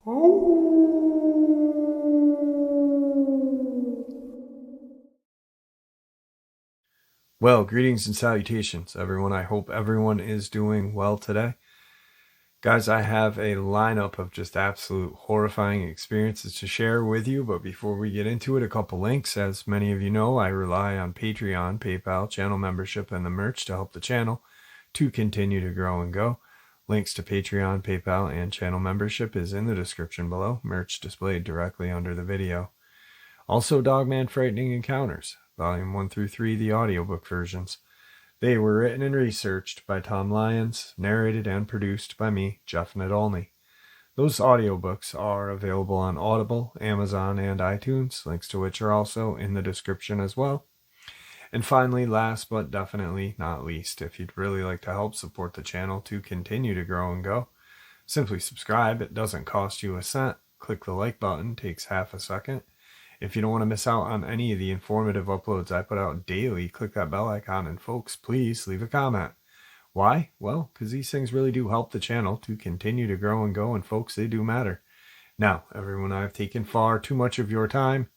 Well, greetings and salutations, everyone. I hope everyone is doing well today. Guys, I have a lineup of just absolute horrifying experiences to share with you, but before we get into it, a couple links. As many of you know, I rely on Patreon, PayPal, channel membership, and the merch to help the channel to continue to grow and go. Links to Patreon, PayPal, and channel membership is in the description below, merch displayed directly under the video. Also, Dogman Frightening Encounters, Volume 1 through 3, the audiobook versions. They were written and researched by Tom Lyons, narrated and produced by me, Jeff Nadolny. Those audiobooks are available on Audible, Amazon, and iTunes, links to which are also in the description as well. And finally, last but definitely not least, if you'd really like to help support the channel to continue to grow and go, simply subscribe. It doesn't cost you a cent. Click the like button, takes half a second. If you don't want to miss out on any of the informative uploads I put out daily, click that bell icon, and folks, please leave a comment. Why? Well, because these things really do help the channel to continue to grow and go, and folks, they do matter. Now, everyone, I've taken far too much of your time.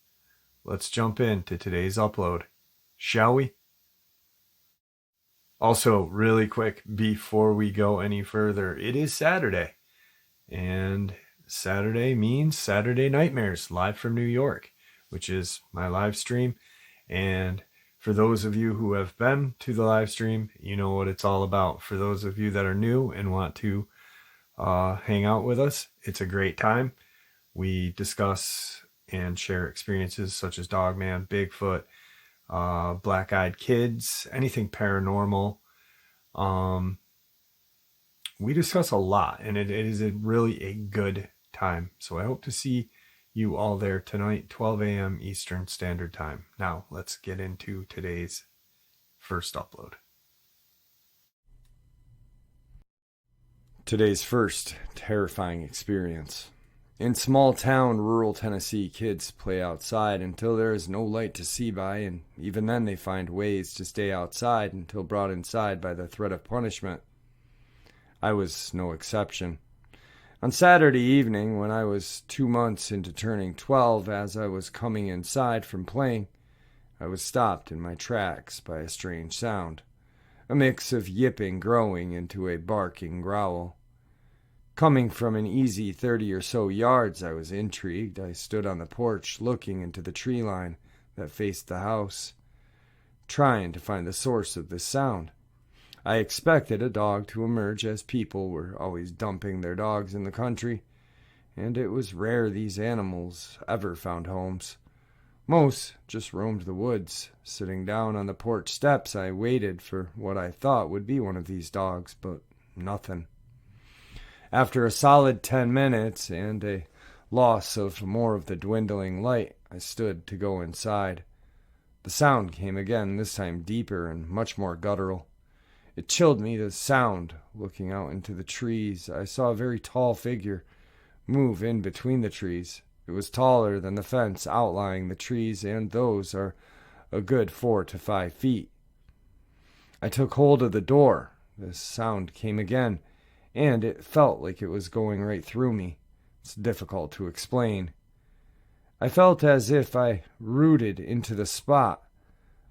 Let's jump into today's upload, shall we? Also, really quick, before we go any further, it is Saturday, and Saturday means Saturday Nightmares, live from New York, which is my live stream. And for those of you who have been to the live stream, you know what it's all about. For those of you that are new and want to hang out with us, it's a great time. We discuss and share experiences such as Dogman, Bigfoot, black-eyed kids, anything paranormal. We discuss a lot, and it is really a good time. So I hope to see you all there tonight, 12 a.m. Eastern Standard Time. Now, let's get into today's first upload. Today's first terrifying experience. In small town, rural Tennessee, kids play outside until there is no light to see by, and even then they find ways to stay outside until brought inside by the threat of punishment. I was no exception. On Saturday evening, when I was 2 months into turning 12, as I was coming inside from playing, I was stopped in my tracks by a strange sound, a mix of yipping growing into a barking growl. Coming from an easy 30 or so yards, I was intrigued. I stood on the porch looking into the tree line that faced the house, trying to find the source of this sound. I expected a dog to emerge, as people were always dumping their dogs in the country, and it was rare these animals ever found homes. Most just roamed the woods. Sitting down on the porch steps, I waited for what I thought would be one of these dogs, but nothing. After a solid 10 minutes and a loss of more of the dwindling light, I stood to go inside. The sound came again, this time deeper and much more guttural. It chilled me, the sound. Looking out into the trees, I saw a very tall figure move in between the trees. It was taller than the fence outlying the trees, and those are a good 4 to 5 feet. I took hold of the door. The sound came again, and it felt like it was going right through me. It's difficult to explain. I felt as if I rooted into the spot.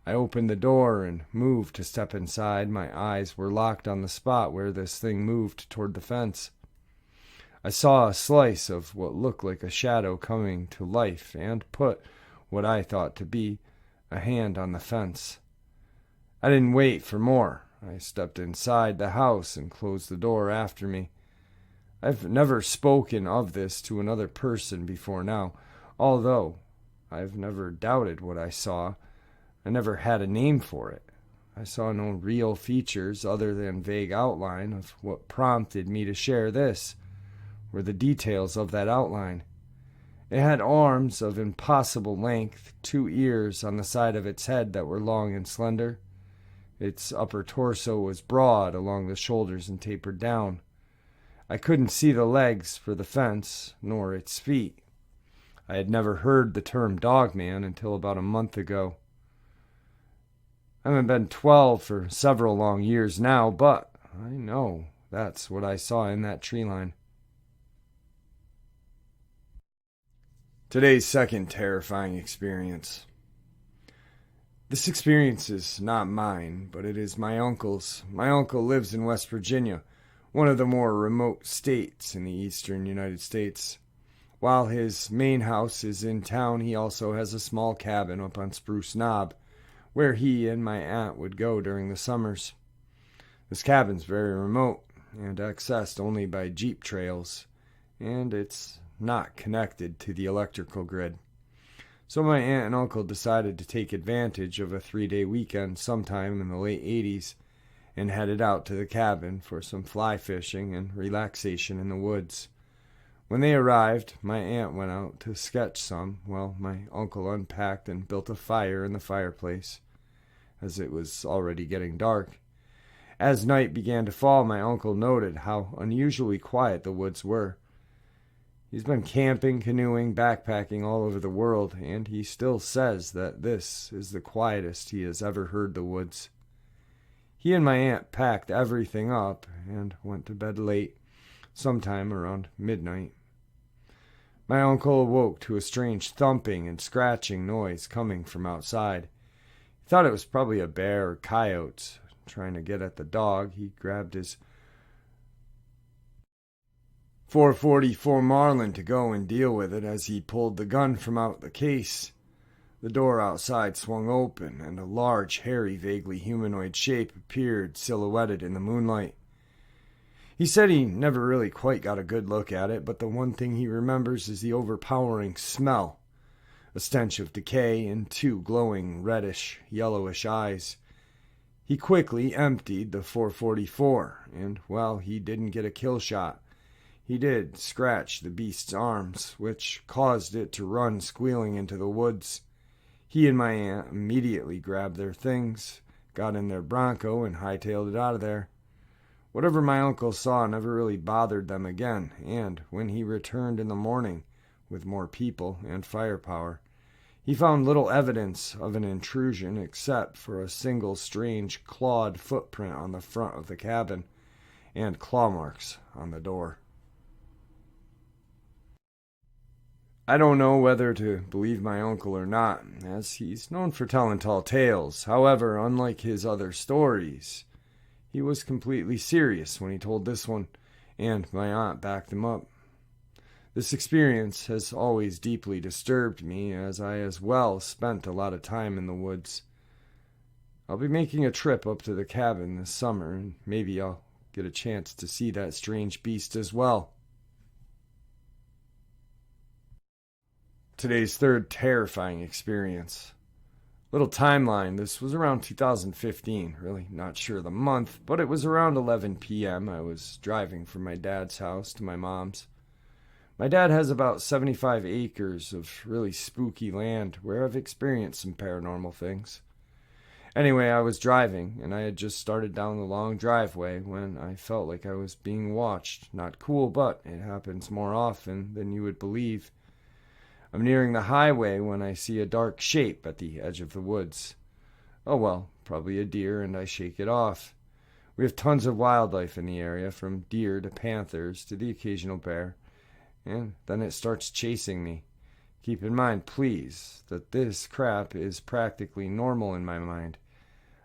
I opened the door and moved to step inside. My eyes were locked on the spot where this thing moved toward the fence. I saw a slice of what looked like a shadow coming to life and put what I thought to be a hand on the fence. I didn't wait for more. I stepped inside the house and closed the door after me. I've never spoken of this to another person before now, although I've never doubted what I saw. I never had a name for it. I saw no real features other than vague outline of what prompted me to share this were the details of that outline. It had arms of impossible length, 2 ears on the side of its head that were long and slender. Its upper torso was broad along the shoulders and tapered down. I couldn't see the legs for the fence, nor its feet. I had never heard the term Dogman until about a month ago. I haven't been 12 for several long years now, but I know that's what I saw in that tree line. Today's second terrifying experience. This experience is not mine, but it is my uncle's. My uncle lives in West Virginia, one of the more remote states in the eastern United States. While his main house is in town, he also has a small cabin up on Spruce Knob, where he and my aunt would go during the summers. This cabin's very remote and accessed only by jeep trails, and it's not connected to the electrical grid. So my aunt and uncle decided to take advantage of a 3-day weekend sometime in the late 80s and headed out to the cabin for some fly fishing and relaxation in the woods. When they arrived, my aunt went out to sketch some while my uncle unpacked and built a fire in the fireplace, as it was already getting dark. As night began to fall, my uncle noted how unusually quiet the woods were. He's been camping, canoeing, backpacking all over the world, and he still says that this is the quietest he has ever heard the woods. He and my aunt packed everything up and went to bed late, sometime around midnight. My uncle awoke to a strange thumping and scratching noise coming from outside. He thought it was probably a bear or coyotes trying to get at the dog. He grabbed his .444 Marlin to go and deal with it as he pulled the gun from out the case. The door outside swung open, and a large, hairy, vaguely humanoid shape appeared silhouetted in the moonlight. He said he never really quite got a good look at it, but the one thing he remembers is the overpowering smell, a stench of decay, and 2 glowing reddish, yellowish eyes. He quickly emptied the .444, and, well, he didn't get a kill shot. He did scratch the beast's arms, which caused it to run squealing into the woods. He and my aunt immediately grabbed their things, got in their Bronco, and hightailed it out of there. Whatever my uncle saw never really bothered them again, and when he returned in the morning with more people and firepower, he found little evidence of an intrusion except for a single strange clawed footprint on the front of the cabin and claw marks on the door. I don't know whether to believe my uncle or not, as he's known for telling tall tales. However, unlike his other stories, he was completely serious when he told this one, and my aunt backed him up. This experience has always deeply disturbed me, as I as well spent a lot of time in the woods. I'll be making a trip up to the cabin this summer, and maybe I'll get a chance to see that strange beast as well. Today's third terrifying experience. Little timeline, this was around 2015, really not sure the month, but it was around 11 p.m. I was driving from my dad's house to my mom's. My dad has about 75 acres of really spooky land where I've experienced some paranormal things. Anyway, I was driving, and I had just started down the long driveway when I felt like I was being watched. Not cool, but it happens more often than you would believe. I'm nearing the highway when I see a dark shape at the edge of the woods. Oh well, probably a deer, and I shake it off. We have tons of wildlife in the area, from deer to panthers to the occasional bear, and then it starts chasing me. Keep in mind, please, that this crap is practically normal in my mind.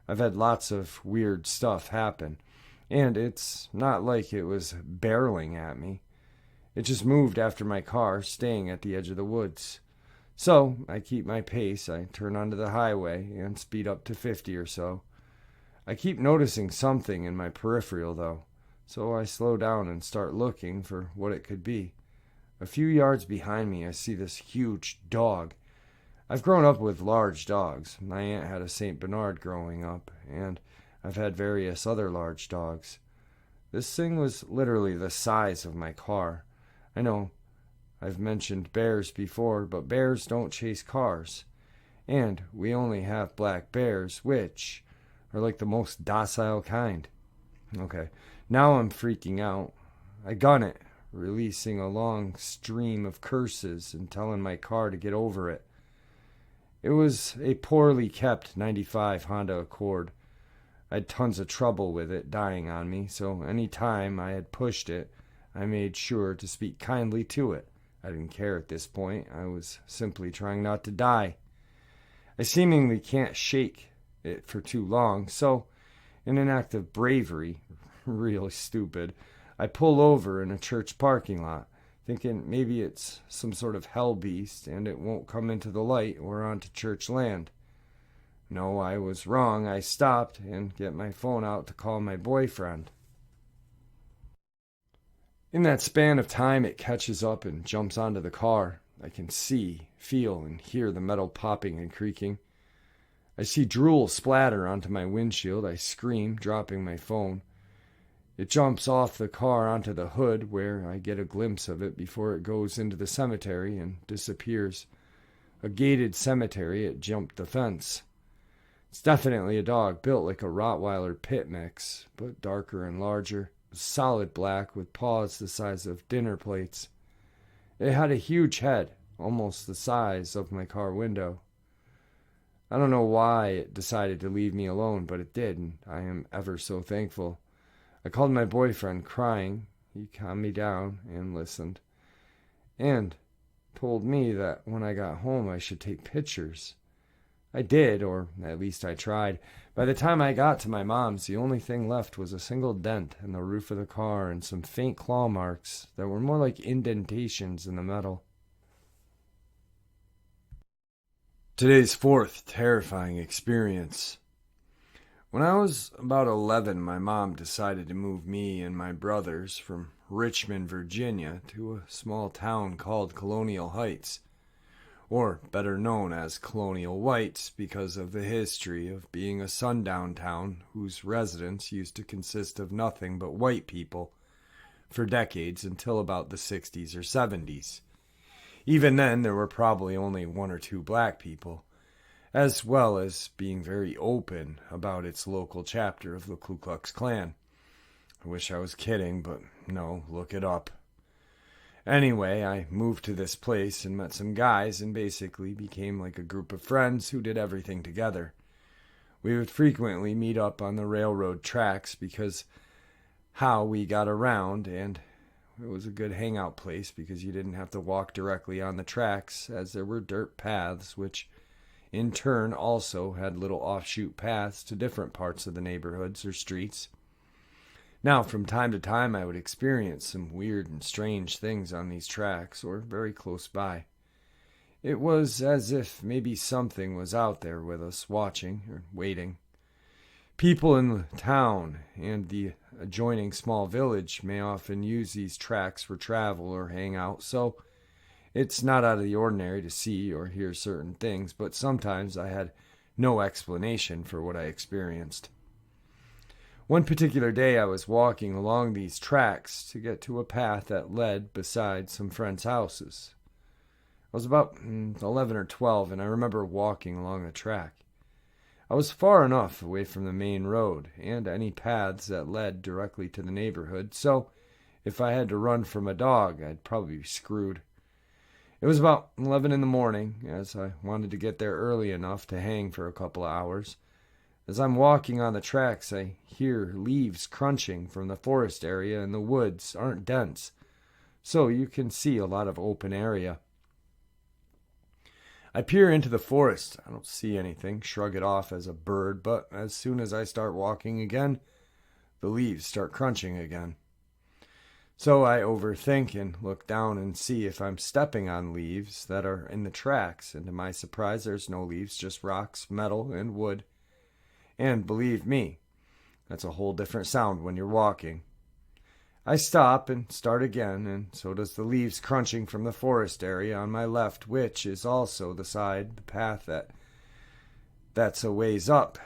I've had lots of weird stuff happen, and it's not like it was barreling at me. It just moved after my car, staying at the edge of the woods. So, I keep my pace, I turn onto the highway, and speed up to 50 or so. I keep noticing something in my peripheral, though, so I slow down and start looking for what it could be. A few yards behind me, I see this huge dog. I've grown up with large dogs. My aunt had a St. Bernard growing up, and I've had various other large dogs. This thing was literally the size of my car. I know I've mentioned bears before, but bears don't chase cars. And we only have black bears, which are like the most docile kind. Okay, now I'm freaking out. I gun it, releasing a long stream of curses and telling my car to get over it. It was a poorly kept 95 Honda Accord. I had tons of trouble with it dying on me, so any time I had pushed it, I made sure to speak kindly to it, I didn't care at this point. I was simply trying not to die. I seemingly can't shake it for too long, so in an act of bravery, really stupid, I pull over in a church parking lot, thinking maybe it's some sort of hell beast and it won't come into the light or onto church land. No, I was wrong. I stopped and get my phone out to call my boyfriend. In that span of time, it catches up and jumps onto the car. I can see, feel, and hear the metal popping and creaking. I see drool splatter onto my windshield. I scream, dropping my phone. It jumps off the car onto the hood, where I get a glimpse of it before it goes into the cemetery and disappears. A gated cemetery. It jumped the fence. It's definitely a dog, built like a Rottweiler pit mix, but darker and larger. Solid black with paws the size of dinner plates. It had a huge head, almost the size of my car window. I don't know why it decided to leave me alone, but it did, and I am ever so thankful. I called my boyfriend, crying. He calmed me down and listened, and told me that when I got home I should take pictures. I did, or at least I tried. By the time I got to my mom's, the only thing left was a single dent in the roof of the car and some faint claw marks that were more like indentations in the metal. Today's fourth terrifying experience. When I was about 11, my mom decided to move me and my brothers from Richmond, Virginia, to a small town called Colonial Heights, or better known as Colonial Whites because of the history of being a sundown town whose residents used to consist of nothing but white people for decades until about the 60s or 70s. Even then, there were probably only one or two black people, as well as being very open about its local chapter of the Ku Klux Klan. I wish I was kidding, but no, look it up. Anyway, I moved to this place and met some guys and basically became like a group of friends who did everything together. We would frequently meet up on the railroad tracks because how we got around, and it was a good hangout place because you didn't have to walk directly on the tracks as there were dirt paths, which in turn also had little offshoot paths to different parts of the neighborhoods or streets. Now, from time to time, I would experience some weird and strange things on these tracks, or very close by. It was as if maybe something was out there with us, watching or waiting. People in the town and the adjoining small village may often use these tracks for travel or hang out, so it's not out of the ordinary to see or hear certain things, but sometimes I had no explanation for what I experienced. One particular day I was walking along these tracks to get to a path that led beside some friends' houses. I was about 11 or 12, and I remember walking along the track. I was far enough away from the main road and any paths that led directly to the neighborhood, so if I had to run from a dog, I'd probably be screwed. It was about 11 in the morning, as I wanted to get there early enough to hang for a couple of hours. As I'm walking on the tracks, I hear leaves crunching from the forest area, and the woods aren't dense, so you can see a lot of open area. I peer into the forest. I don't see anything, shrug it off as a bird, but as soon as I start walking again, the leaves start crunching again. So I overthink and look down and see if I'm stepping on leaves that are in the tracks, and to my surprise, there's no leaves, just rocks, metal, and wood. And believe me, that's a whole different sound when you're walking. I stop and start again, and so does the leaves crunching from the forest area on my left, which is also the path that's a ways up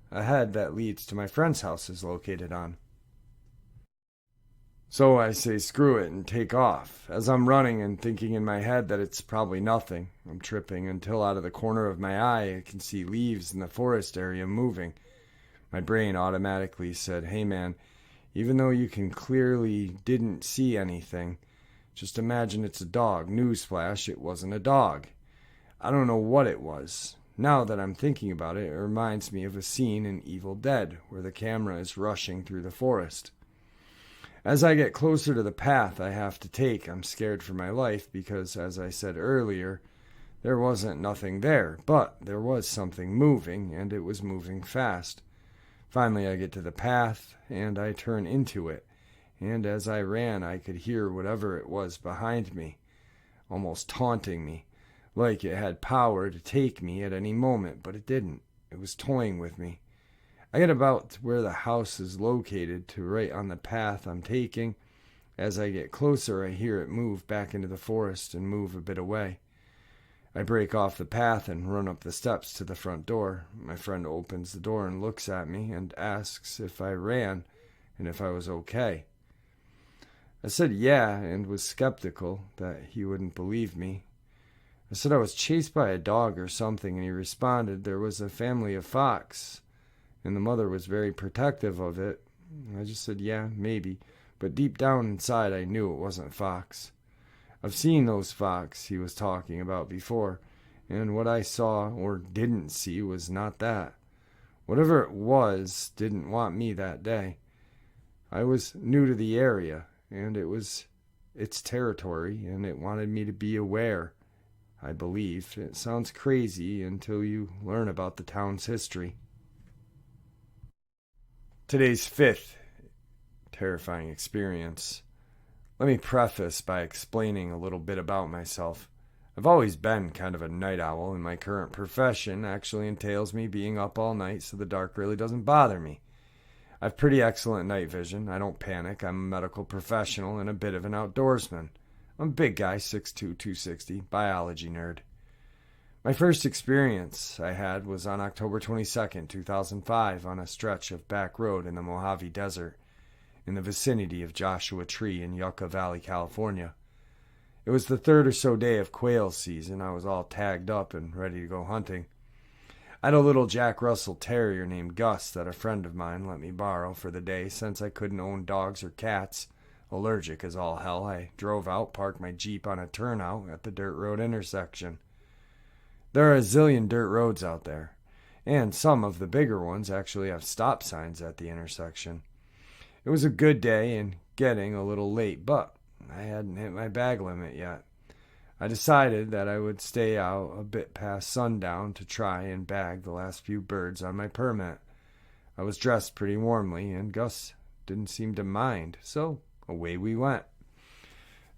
ahead that leads to my friend's house is located on. So I say screw it and take off. As I'm running and thinking in my head that it's probably nothing, I'm tripping until out of the corner of my eye I can see leaves in the forest area moving. My brain automatically said, hey man, even though you can clearly didn't see anything, just imagine it's a dog. Newsflash, it wasn't a dog. I don't know what it was. Now that I'm thinking about it, it reminds me of a scene in Evil Dead where the camera is rushing through the forest. As I get closer to the path I have to take, I'm scared for my life because, as I said earlier, there wasn't nothing there, but there was something moving, and it was moving fast. Finally, I get to the path, and I turn into it, and as I ran, I could hear whatever it was behind me, almost taunting me, like it had power to take me at any moment, but it didn't. It was toying with me. I get about where the house is located to right on the path I'm taking. As I get closer, I hear it move back into the forest and move a bit away. I break off the path and run up the steps to the front door. My friend opens the door and looks at me and asks if I ran and if I was okay. I said yeah and was skeptical that he wouldn't believe me. I said I was chased by a dog or something, and he responded there was a family of fox, and the mother was very protective of it. I just said yeah, maybe, but deep down inside I knew it wasn't fox. I've seen those fox he was talking about before, and what I saw or didn't see was not that. Whatever it was didn't want me that day. I was new to the area, and it was its territory, and it wanted me to be aware, I believe. It sounds crazy until you learn about the town's history. Today's fifth terrifying experience. Let me preface by explaining a little bit about myself. I've always been kind of a night owl, and my current profession actually entails me being up all night, so the dark really doesn't bother me. I've pretty excellent night vision. I don't panic. I'm a medical professional and a bit of an outdoorsman. I'm a big guy, 6'2", 260, biology nerd. My first experience I had was on October 22nd, 2005, on a stretch of back road in the Mojave Desert, in the vicinity of Joshua Tree in Yucca Valley, California. It was the third or so day of quail season. I was all tagged up and ready to go hunting. I had a little Jack Russell Terrier named Gus that a friend of mine let me borrow for the day since I couldn't own dogs or cats. Allergic as all hell, I drove out, parked my Jeep on a turnout at the dirt road intersection. There are a zillion dirt roads out there, and some of the bigger ones actually have stop signs at the intersection. It was a good day and getting a little late, but I hadn't hit my bag limit yet. I decided that I would stay out a bit past sundown to try and bag the last few birds on my permit. I was dressed pretty warmly, and Gus didn't seem to mind, so away we went.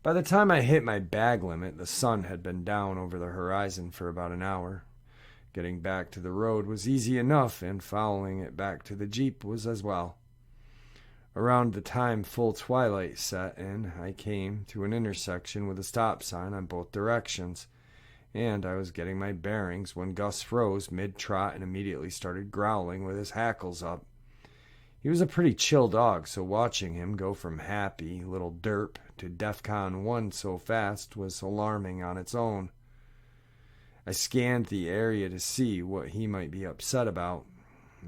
By the time I hit my bag limit, the sun had been down over the horizon for about an hour. Getting back to the road was easy enough, and following it back to the Jeep was as well. Around the time full twilight set in, I came to an intersection with a stop sign on both directions, and I was getting my bearings when Gus froze mid-trot and immediately started growling with his hackles up. He was a pretty chill dog, so watching him go from happy little derp to DEFCON 1 so fast was alarming on its own. I scanned the area to see what he might be upset about,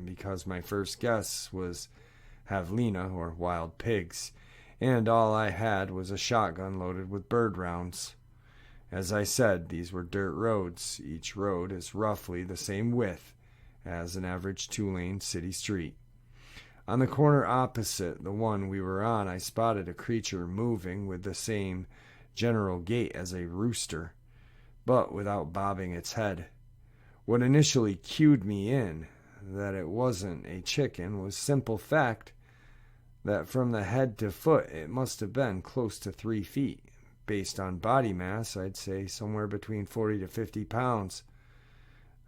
because my first guess was javelina, or wild pigs, and all I had was a shotgun loaded with bird rounds. As I said, these were dirt roads. Each road is roughly the same width as an average two-lane city street. On the corner opposite the one we were on, I spotted a creature moving with the same general gait as a rooster, but without bobbing its head. What initially cued me in that it wasn't a chicken was simple fact that from the head to foot it must have been close to 3 feet. Based on body mass, I'd say somewhere between 40 to 50 pounds.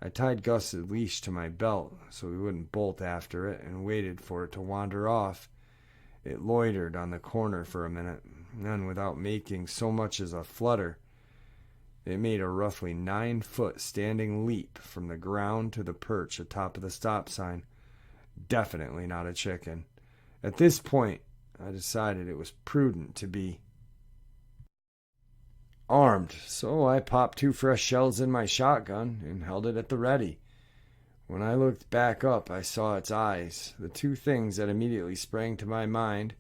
I tied Gus's leash to my belt so he wouldn't bolt after it and waited for it to wander off. It loitered on the corner for a minute, and then without making so much as a flutter, it made a roughly 9-foot standing leap from the ground to the perch atop of the stop sign. Definitely not a chicken. At this point, I decided it was prudent to be armed, so I popped 2 fresh shells in my shotgun and held it at the ready. When I looked back up, I saw its eyes. The 2 things that immediately sprang to my mind,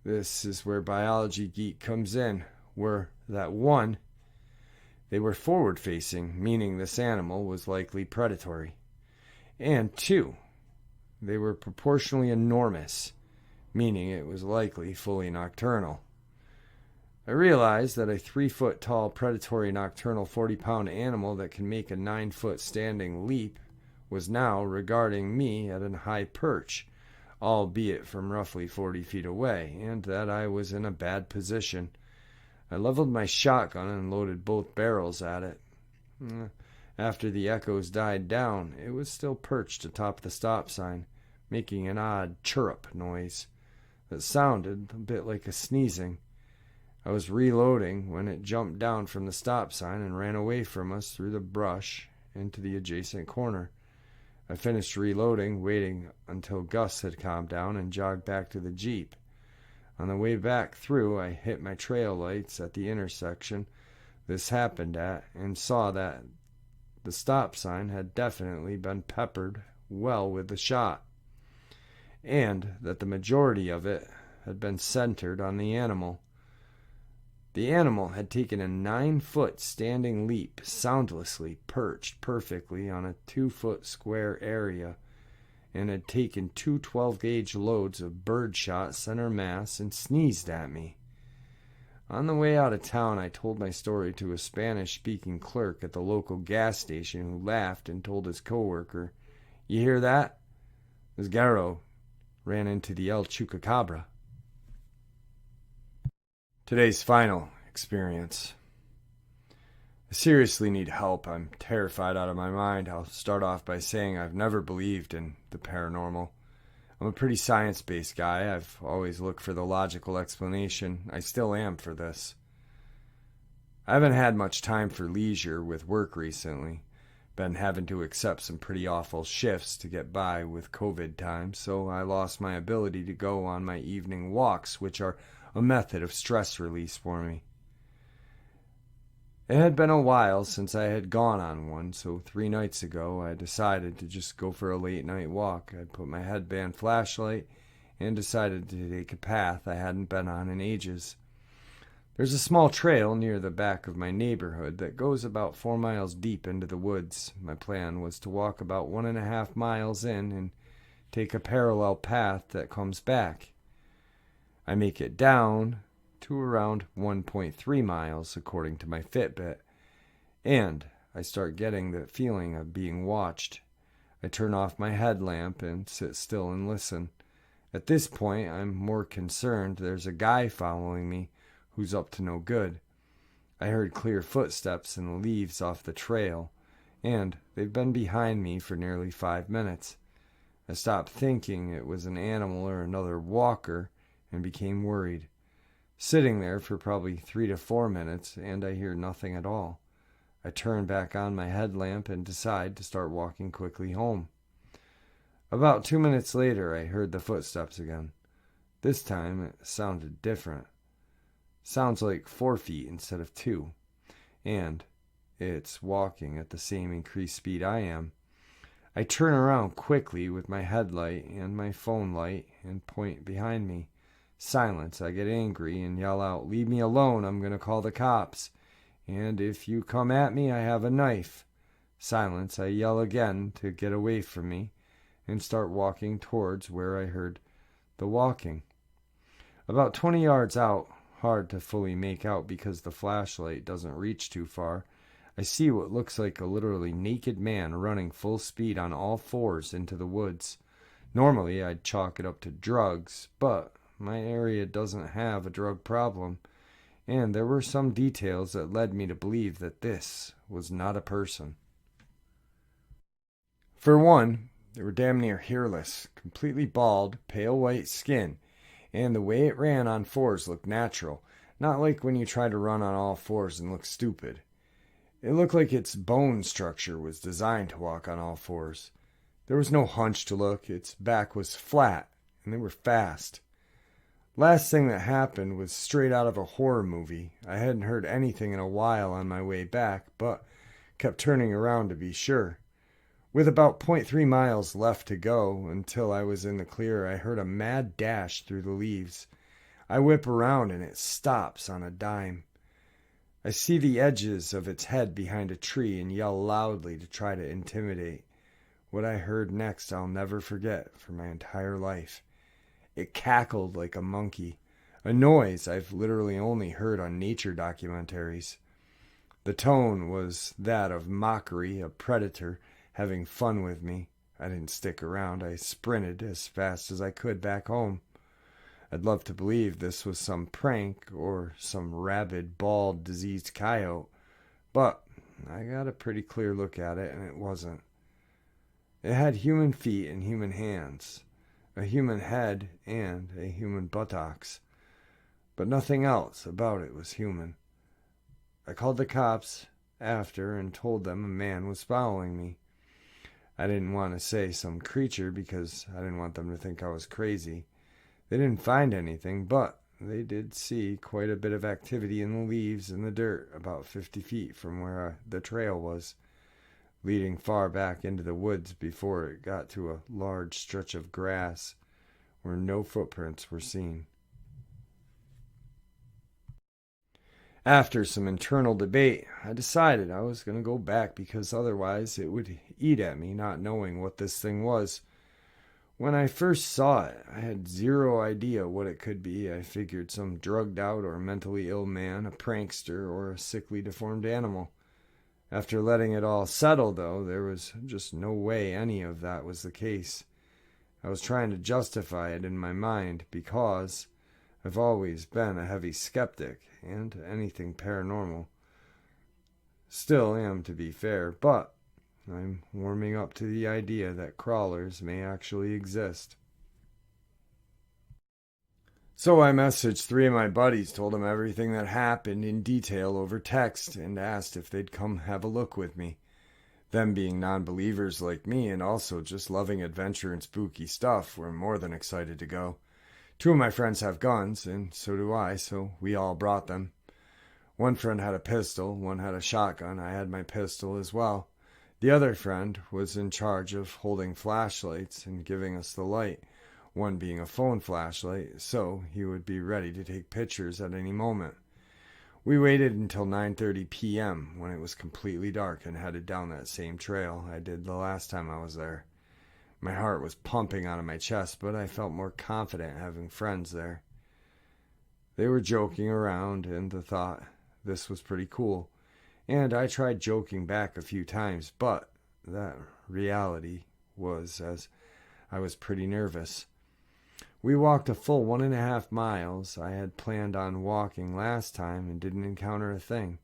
this is where biology geek comes in, were that 1, they were forward-facing, meaning this animal was likely predatory, and 2, they were proportionally enormous, meaning it was likely fully nocturnal. I realized that a 3-foot tall predatory nocturnal 40-pound animal that can make a 9-foot standing leap was now regarding me at a high perch, albeit from roughly 40 feet away, and that I was in a bad position. I leveled my shotgun and loaded both barrels at it. After the echoes died down, it was still perched atop the stop sign, making an odd chirrup noise that sounded a bit like a sneezing. I was reloading when it jumped down from the stop sign and ran away from us through the brush into the adjacent corner. I finished reloading, waiting until Gus had calmed down, and jogged back to the Jeep. On the way back through, I hit my trail lights at the intersection this happened at and saw that the stop sign had definitely been peppered well with the shot, and that the majority of it had been centered on the animal. The animal had taken a 9-foot standing leap, soundlessly perched perfectly on a 2-foot square area, and had taken 2 12-gauge loads of birdshot center mass and sneezed at me. On the way out of town, I told my story to a Spanish-speaking clerk at the local gas station who laughed and told his coworker, "You hear that? This Garo ran into the El Chupacabra." Today's final experience. I seriously need help. I'm terrified out of my mind. I'll start off by saying I've never believed in the paranormal. I'm a pretty science-based guy. I've always looked for the logical explanation. I still am for this. I haven't had much time for leisure with work recently. Been having to accept some pretty awful shifts to get by with COVID times, so I lost my ability to go on my evening walks, which are a method of stress release for me. It had been a while since I had gone on one, so 3 nights ago I decided to just go for a late-night walk. I put my headband flashlight and decided to take a path I hadn't been on in ages. There's a small trail near the back of my neighborhood that goes about 4 miles deep into the woods. My plan was to walk about 1.5 miles in and take a parallel path that comes back. I make it down to around 1.3 miles, according to my Fitbit, and I start getting the feeling of being watched. I turn off my headlamp and sit still and listen. At this point, I'm more concerned there's a guy following me who's up to no good. I heard clear footsteps in the leaves off the trail, and they've been behind me for nearly 5 minutes. I stopped thinking it was an animal or another walker and became worried. Sitting there for probably 3 to 4 minutes, and I hear nothing at all. I turn back on my headlamp and decide to start walking quickly home. About 2 minutes later, I heard the footsteps again. This time, it sounded different. Sounds like 4 feet instead of 2, and it's walking at the same increased speed I am. I turn around quickly with my headlight and my phone light and point behind me. Silence. I get angry and yell out, "Leave me alone, I'm going to call the cops. And if you come at me, I have a knife." Silence. I yell again to get away from me and start walking towards where I heard the walking. About 20 yards out, hard to fully make out because the flashlight doesn't reach too far, I see what looks like a literally naked man running full speed on all 4s into the woods. Normally, I'd chalk it up to drugs, but my area doesn't have a drug problem, and there were some details that led me to believe that this was not a person. For one, they were damn near hairless, completely bald, pale white skin, and the way it ran on 4s looked natural, not like when you try to run on all 4s and look stupid. It looked like its bone structure was designed to walk on all 4s. There was no hunch to look, its back was flat, and they were fast. Last thing that happened was straight out of a horror movie. I hadn't heard anything in a while on my way back, but kept turning around to be sure. With about 0.3 miles left to go until I was in the clear, I heard a mad dash through the leaves. I whip around and it stops on a dime. I see the edges of its head behind a tree and yell loudly to try to intimidate. What I heard next I'll never forget for my entire life. It cackled like a monkey, a noise I've literally only heard on nature documentaries. The tone was that of mockery, a predator having fun with me. I didn't stick around. I sprinted as fast as I could back home. I'd love to believe this was some prank or some rabid, bald, diseased coyote, but I got a pretty clear look at it, and it wasn't. It had human feet and human hands, a human head and a human buttocks, but nothing else about it was human. I called the cops after and told them a man was following me. I didn't want to say some creature because I didn't want them to think I was crazy. They didn't find anything, but they did see quite a bit of activity in the leaves and the dirt about 50 feet from where the trail was, leading far back into the woods before it got to a large stretch of grass where no footprints were seen. After some internal debate, I decided I was going to go back because otherwise it would eat at me not knowing what this thing was. When I first saw it, I had zero idea what it could be. I figured some drugged out or mentally ill man, a prankster, or a sickly deformed animal. After letting it all settle, though, there was just no way any of that was the case. I was trying to justify it in my mind because I've always been a heavy skeptic and anything paranormal. Still am, to be fair, but I'm warming up to the idea that crawlers may actually exist. So I messaged 3 of my buddies, told them everything that happened in detail over text, and asked if they'd come have a look with me. Them being non-believers like me and also just loving adventure and spooky stuff were more than excited to go. 2 of my friends have guns, and so do I, so we all brought them. One friend had a pistol, one had a shotgun. I had my pistol as well. The other friend was in charge of holding flashlights and giving us the light, one being a phone flashlight, so he would be ready to take pictures at any moment. We waited until 9:30 p.m. when it was completely dark and headed down that same trail I did the last time I was there. My heart was pumping out of my chest, but I felt more confident having friends there. They were joking around, and the thought this was pretty cool. And I tried joking back a few times, but that reality was as I was pretty nervous. We walked a full 1.5 miles. I had planned on walking last time and didn't encounter a thing.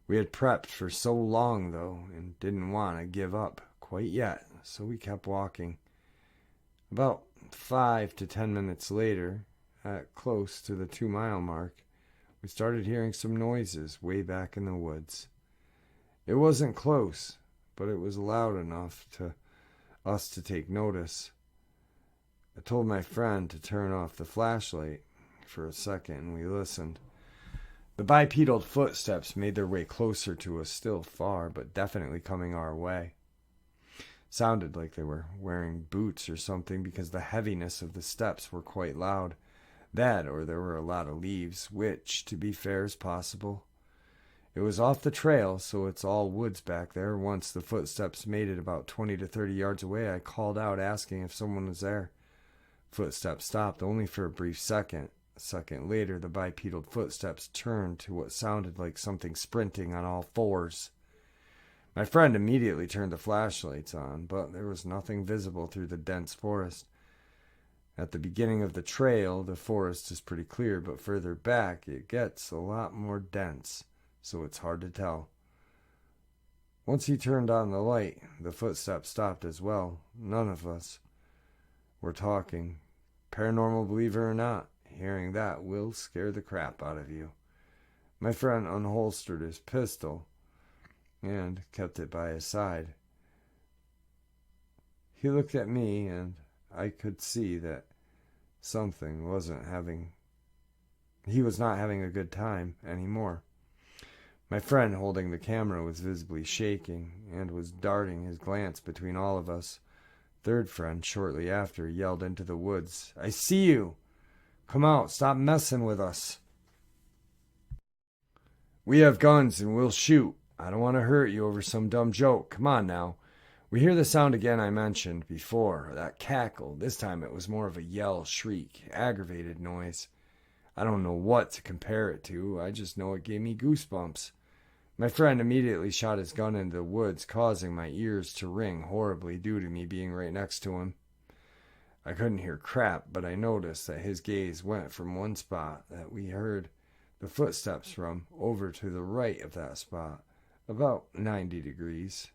We had prepped for so long, though, and didn't want to give up quite yet, so we kept walking. About 5 to 10 minutes later, at close to the 2-mile mark, we started hearing some noises way back in the woods. It wasn't close, but it was loud enough to us to take notice. I told my friend to turn off the flashlight for a second, and we listened. The bipedal footsteps made their way closer to us, still far, but definitely coming our way. Sounded like they were wearing boots or something because the heaviness of the steps were quite loud. That, or there were a lot of leaves, which, to be fair, is possible. It was off the trail, so it's all woods back there. Once the footsteps made it about 20 to 30 yards away, I called out asking if someone was there. Footsteps stopped only for a brief second. A second later, the bipedal footsteps turned to what sounded like something sprinting on all fours. My friend immediately turned the flashlights on, but there was nothing visible through the dense forest. At the beginning of the trail, the forest is pretty clear, but further back it gets a lot more dense, so it's hard to tell. Once he turned on the light, the footsteps stopped as well. None of us were talking. Paranormal believer or not, hearing that will scare the crap out of you. My friend unholstered his pistol and kept it by his side. He looked at me, and I could see that he was not having a good time anymore. My friend holding the camera was visibly shaking and was darting his glance between all of us. Third friend, shortly after, yelled into the woods, "I see you! Come out, stop messing with us. We have guns and we'll shoot. I don't want to hurt you over some dumb joke. Come on now." We hear the sound again I mentioned before, that cackle. This time it was more of a yell, shriek, aggravated noise. I don't know what to compare it to, I just know it gave me goosebumps. My friend immediately shot his gun into the woods, causing my ears to ring horribly due to me being right next to him. I couldn't hear crap, but I noticed that his gaze went from one spot that we heard the footsteps from over to the right of that spot, about 90 degrees.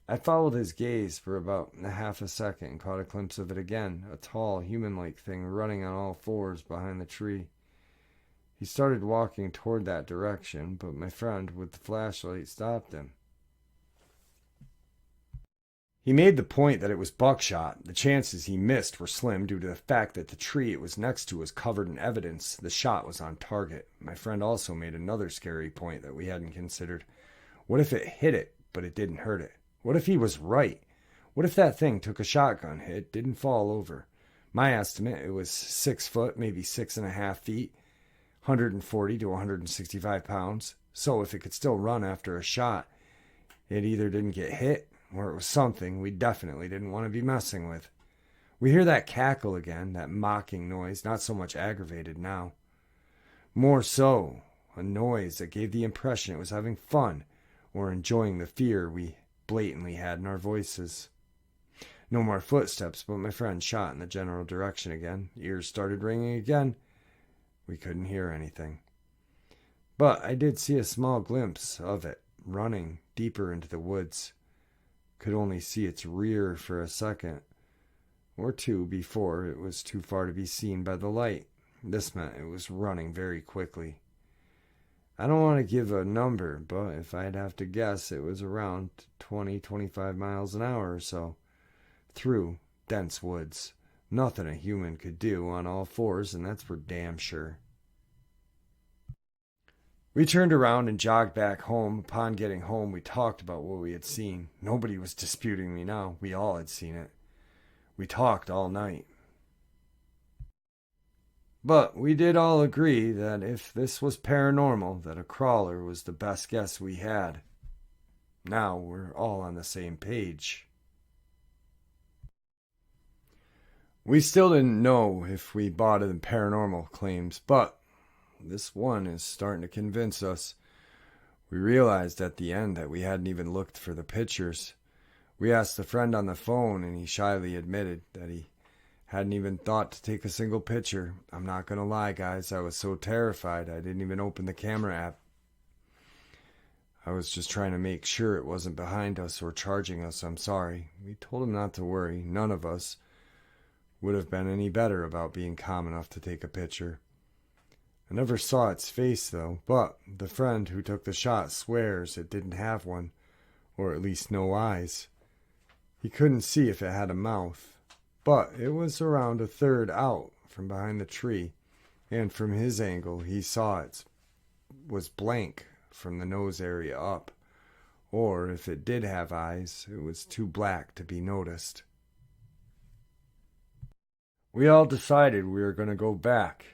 I followed his gaze for about half a second and caught a glimpse of it again, a tall, human-like thing running on all fours behind the tree. He started walking toward that direction, but my friend with the flashlight stopped him. He made the point that it was buckshot. The chances he missed were slim due to the fact that the tree it was next to was covered in evidence the shot was on target. My friend also made another scary point that we hadn't considered. What if it hit it, but it didn't hurt it? What if he was right? What if that thing took a shotgun hit, didn't fall over? My estimate, it was 6 foot, maybe 6.5 feet, 140 to 165 pounds. So if it could still run after a shot, it either didn't get hit or it was something we definitely didn't want to be messing with. We hear that cackle again, that mocking noise, not so much aggravated now. More so, a noise that gave the impression it was having fun or enjoying the fear we blatantly had in our voices. No more footsteps, but my friend shot in the general direction again. Ears started ringing again. We couldn't hear anything. But I did see a small glimpse of it, running deeper into the woods. Could only see its rear for a second or two before it was too far to be seen by the light. This meant it was running very quickly. I don't want to give a number, but if I'd have to guess, it was around 20-25 miles an hour or so, through dense woods. Nothing a human could do on all fours, and that's for damn sure. We turned around and jogged back home. Upon getting home, we talked about what we had seen. Nobody was disputing me now. We all had seen it. We talked all night. But we did all agree that if this was paranormal, that a crawler was the best guess we had. Now we're all on the same page. We still didn't know if we bought in paranormal claims, but this one is starting to convince us. We realized at the end that we hadn't even looked for the pictures. We asked a friend on the phone, and he shyly admitted that he hadn't even thought to take a single picture. I'm not going to lie, guys. I was so terrified I didn't even open the camera app. I was just trying to make sure it wasn't behind us or charging us. I'm sorry. We told him not to worry. None of us would have been any better about being calm enough to take a picture. I never saw its face, though, but the friend who took the shot swears it didn't have one, or at least no eyes. He couldn't see if it had a mouth, but it was around a third out from behind the tree, and from his angle he saw it was blank from the nose area up, or if it did have eyes, it was too black to be noticed. We all decided we were going to go back.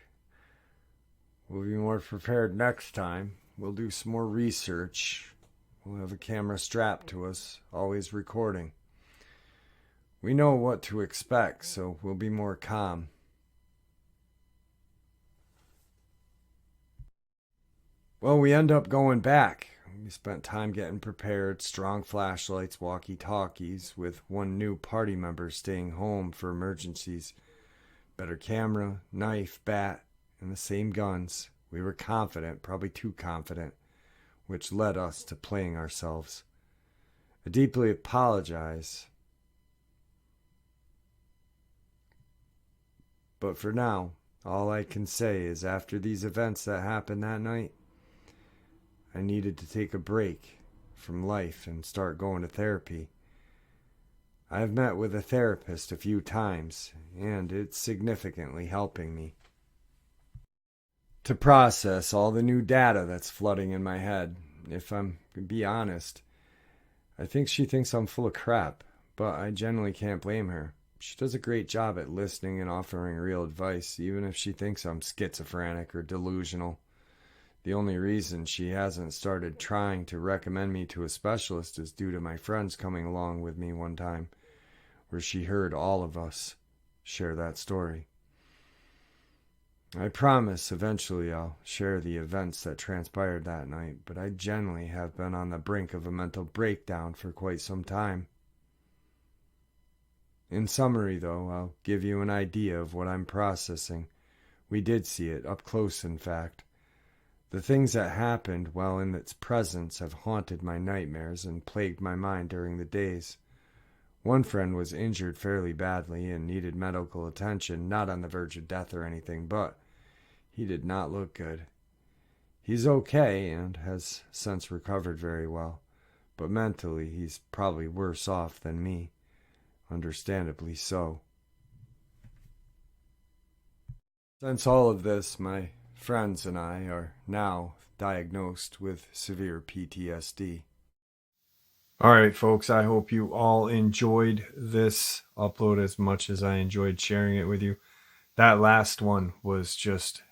We'll be more prepared next time. We'll do some more research. We'll have a camera strapped to us, always recording. We know what to expect, so we'll be more calm. Well, we end up going back. We spent time getting prepared, strong flashlights, walkie-talkies, with one new party member staying home for emergencies. Better camera, knife, bat, and the same guns. We were confident, probably too confident, which led us to playing ourselves. I deeply apologize. But for now, all I can say is after these events that happened that night, I needed to take a break from life and start going to therapy. I've met with a therapist a few times, and it's significantly helping me to process all the new data that's flooding in my head. If I'm to be honest, I think she thinks I'm full of crap, but I generally can't blame her. She does a great job at listening and offering real advice, even if she thinks I'm schizophrenic or delusional. The only reason she hasn't started trying to recommend me to a specialist is due to my friends coming along with me one time, where she heard all of us share that story. I promise eventually I'll share the events that transpired that night, but I generally have been on the brink of a mental breakdown for quite some time. In summary, though, I'll give you an idea of what I'm processing. We did see it, up close in fact. The things that happened while in its presence have haunted my nightmares and plagued my mind during the days. One friend was injured fairly badly and needed medical attention, not on the verge of death or anything, but he did not look good. He's okay and has since recovered very well, but mentally he's probably worse off than me. Understandably so. Since all of this, my friends and I are now diagnosed with severe PTSD. Alright, folks, I hope you all enjoyed this upload as much as I enjoyed sharing it with you. That last one was just,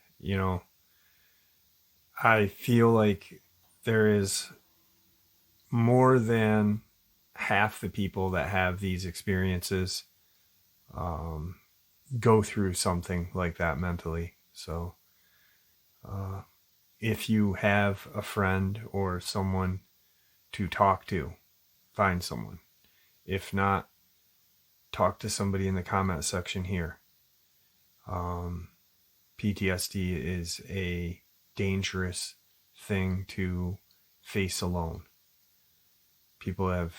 I feel like there is more than half the people that have these experiences go through something like that mentally. So if you have a friend or someone to talk to, find someone. If not, talk to somebody in the comment section here. PTSD is a dangerous thing to face alone. People have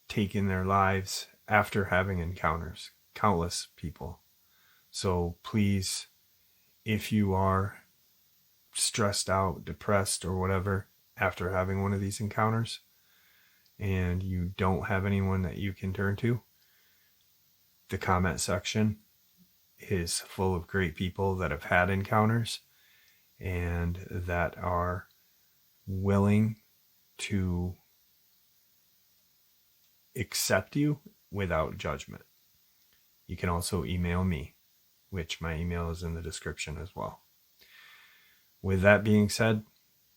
taken their lives after having encounters, countless people. So please, if you are stressed out, depressed, or whatever after having one of these encounters, and you don't have anyone that you can turn to, the comment section is full of great people that have had encounters and that are willing to accept you without judgment. You can also email me, which my email is in the description as well. With that being said,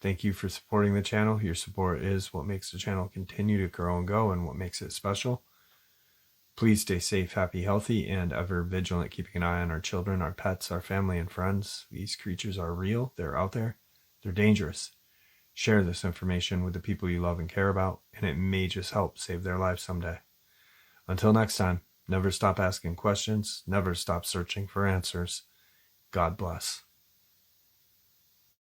thank you for supporting the channel. Your support is what makes the channel continue to grow and go and what makes it special. Please stay safe, happy, healthy, and ever vigilant, keeping an eye on our children, our pets, our family, and friends. These creatures are real. They're out there. They're dangerous. Share this information with the people you love and care about, and it may just help save their lives someday. Until next time, never stop asking questions. Never stop searching for answers. God bless.